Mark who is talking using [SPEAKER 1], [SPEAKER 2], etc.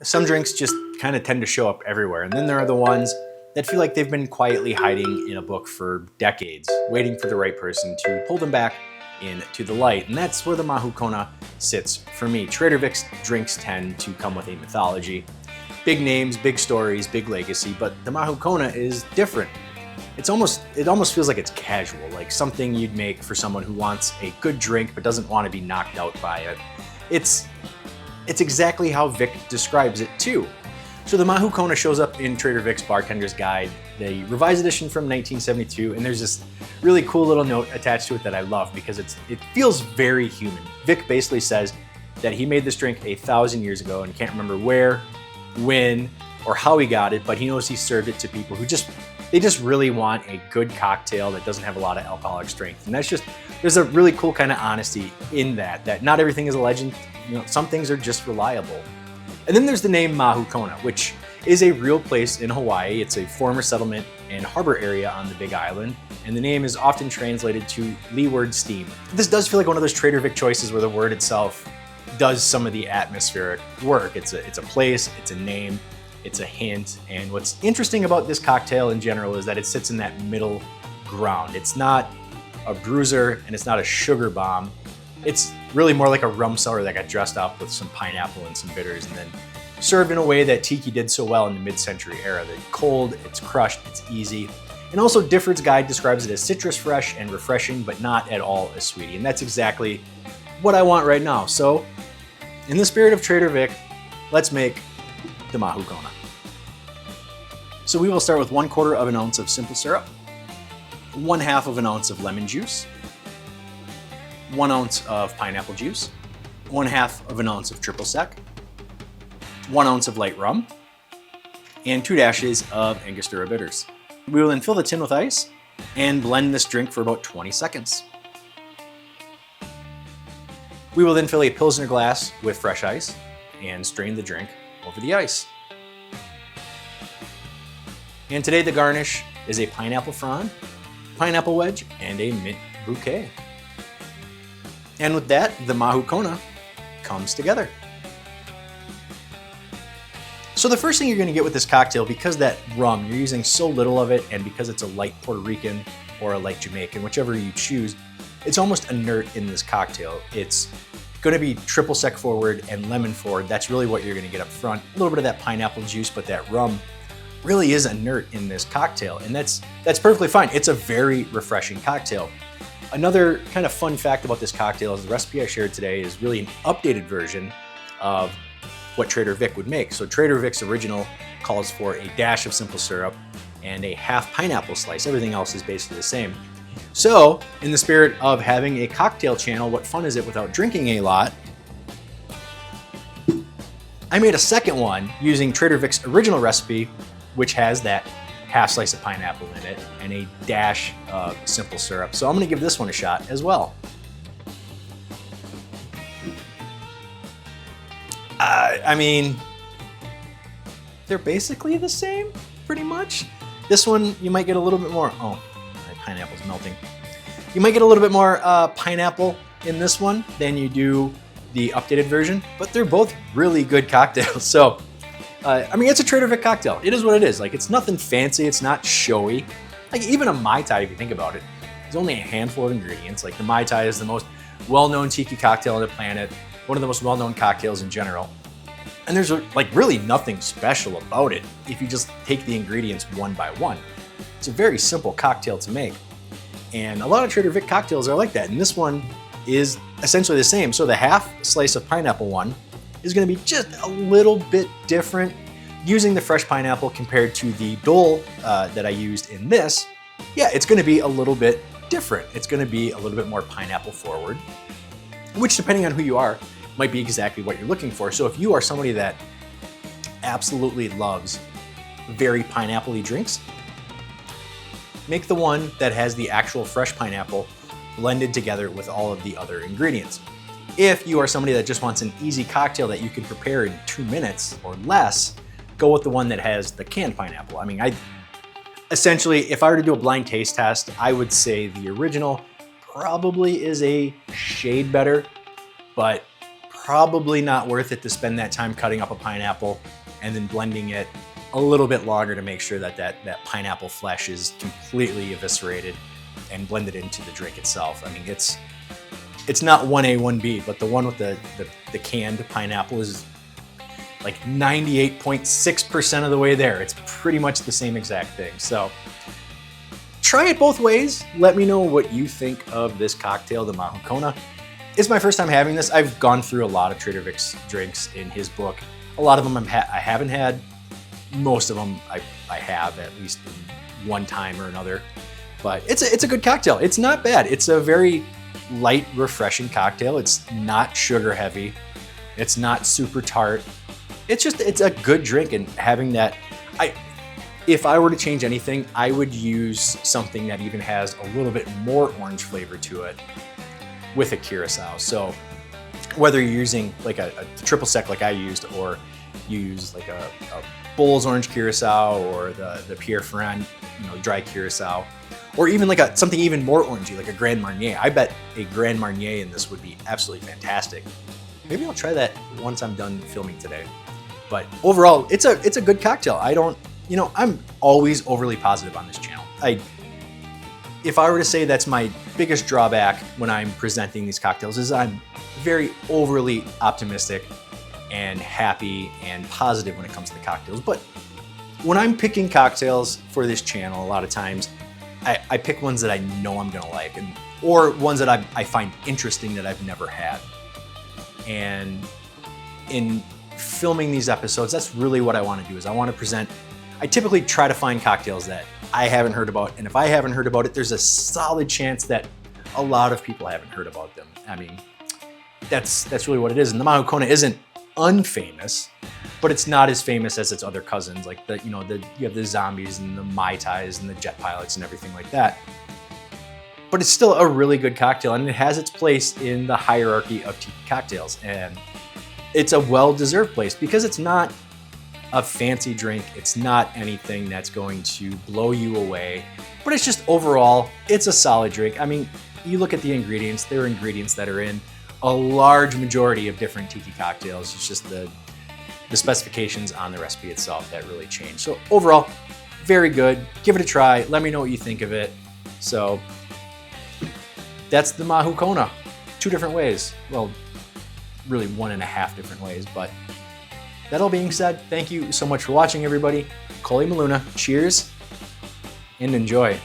[SPEAKER 1] Some drinks just kind of tend to show up everywhere, and then there are the ones that feel like they've been quietly hiding in a book for decades, waiting for the right person to pull them back into the light, and that's where the Mahukona sits for me. Trader Vic's drinks tend to come with a mythology. Big names, big stories, big legacy, but the Mahukona is different. It almost feels like it's casual, like something you'd make for someone who wants a good drink but doesn't want to be knocked out by it. It's exactly how Vic describes it too. So the Mahukona shows up in Trader Vic's Bartender's Guide, the revised edition from 1972, and there's this really cool little note attached to it that I love because it feels very human. Vic basically says that he made this drink 1,000 years ago and can't remember where, when, or how he got it, but he knows he served it to people who just really want a good cocktail that doesn't have a lot of alcoholic strength. And there's a really cool kind of honesty in that not everything is a legend. You know, some things are just reliable. And then there's the name Mahukona, which is a real place in Hawaii. It's a former settlement and harbor area on the Big Island, and the name is often translated to leeward steam. This does feel like one of those Trader Vic choices where the word itself does some of the atmospheric work. It's a place, it's a name, it's a hint, and what's interesting about this cocktail in general is that it sits in that middle ground. It's not a bruiser and it's not a sugar bomb. It's really more like a rum cellar that got dressed up with some pineapple and some bitters and then served in a way that Tiki did so well in the mid-century era. They're cold, it's crushed, it's easy. And also Difford's Guide describes it as citrus fresh and refreshing, but not at all as sweetie. And that's exactly what I want right now. So in the spirit of Trader Vic, let's make the Mahukona. So we will start with 1/4 of an ounce of simple syrup, 1/2 of an ounce of lemon juice, 1 ounce of pineapple juice, 1/2 of an ounce of triple sec, 1 ounce of light rum, and 2 dashes of Angostura bitters. We will then fill the tin with ice and blend this drink for about 20 seconds. We will then fill a Pilsner glass with fresh ice and strain the drink over the ice. And today the garnish is a pineapple frond, pineapple wedge, and a mint bouquet. And with that, the Mahukona comes together. So the first thing you're going to get with this cocktail, because that rum, you're using so little of it, and because it's a light Puerto Rican or a light Jamaican, whichever you choose, it's almost inert in this cocktail. It's going to be triple sec forward and lemon forward. That's really what you're going to get up front. A little bit of that pineapple juice, but that rum really is inert in this cocktail, and that's perfectly fine. It's a very refreshing cocktail. Another kind of fun fact about this cocktail is the recipe I shared today is really an updated version of what Trader Vic would make. So Trader Vic's original calls for a dash of simple syrup and a half pineapple slice. Everything else is basically the same. So in the spirit of having a cocktail channel, what fun is it without drinking a lot? I made a second one using Trader Vic's original recipe, which has that half slice of pineapple in it and a dash of simple syrup. So I'm gonna give this one a shot as well. I mean, they're basically the same, pretty much. This one, you might get a little bit more, oh, my pineapple's melting. You might get a little bit more pineapple in this one than you do the updated version, but they're both really good cocktails. So, I mean, it's a Trader Vic cocktail. It is what it is. Like, it's nothing fancy, it's not showy. Like, even a Mai Tai, if you think about it, there's only a handful of ingredients. Like, the Mai Tai is the most well-known tiki cocktail on the planet, one of the most well-known cocktails in general. And there's like really nothing special about it if you just take the ingredients one by one. It's a very simple cocktail to make. And a lot of Trader Vic cocktails are like that. And this one is essentially the same. So the half slice of pineapple one is going to be just a little bit different using the fresh pineapple compared to the Dole that I used in this. Yeah, it's going to be a little bit different. It's going to be a little bit more pineapple forward, which depending on who you are, might be exactly what you're looking for. So if you are somebody that absolutely loves very pineapple-y drinks, make the one that has the actual fresh pineapple blended together with all of the other ingredients. If you are somebody that just wants an easy cocktail that you can prepare in 2 minutes or less, go with the one that has the canned pineapple. I mean, essentially, if I were to do a blind taste test, I would say the original probably is a shade better, but probably not worth it to spend that time cutting up a pineapple and then blending it a little bit longer to make sure that that pineapple flesh is completely eviscerated and blended into the drink itself. I mean, it's not 1A, 1B, but the one with the canned pineapple is like 98.6% of the way there. It's pretty much the same exact thing. So try it both ways. Let me know what you think of this cocktail, the Mahukona. It's my first time having this. I've gone through a lot of Trader Vic's drinks in his book. A lot of them I haven't had. Most of them I have at least one time or another. But it's a good cocktail. It's not bad. It's a very light, refreshing cocktail. It's not sugar heavy. It's not super tart. It's a good drink, and having that, if I were to change anything, I would use something that even has a little bit more orange flavor to it with a curacao. So whether you're using like a triple sec like I used, or you use like a Bull's orange curacao, or the Pierre Ferrand, dry curacao, or even like something even more orangey, like a Grand Marnier. I bet a Grand Marnier in this would be absolutely fantastic. Maybe I'll try that once I'm done filming today. But overall, it's a good cocktail. I'm always overly positive on this channel. If I were to say that's my biggest drawback when I'm presenting these cocktails, is I'm very overly optimistic and happy and positive when it comes to the cocktails. But when I'm picking cocktails for this channel, a lot of times I pick ones that I know I'm gonna like, or ones that I find interesting that I've never had. And in filming these episodes, that's really what I want to do. Is I typically try to find cocktails that I haven't heard about, and if I haven't heard about it, there's a solid chance that a lot of people haven't heard about them. I mean, that's really what it is. And the Mahukona isn't unfamous, but it's not as famous as its other cousins, like you have the zombies and the Mai Tais and the jet pilots and everything like that. But it's still a really good cocktail, and it has its place in the hierarchy of tiki cocktails. And it's a well-deserved place because it's not a fancy drink. It's not anything that's going to blow you away, but it's just overall, it's a solid drink. I mean, you look at the ingredients, there are ingredients that are in a large majority of different tiki cocktails. It's just the specifications on the recipe itself that really change. So overall, very good. Give it a try. Let me know what you think of it. So that's the Mahukona. 2 different ways. Well, really 1.5 different ways, but that all being said, thank you so much for watching, everybody. Koli Maluna, cheers and enjoy.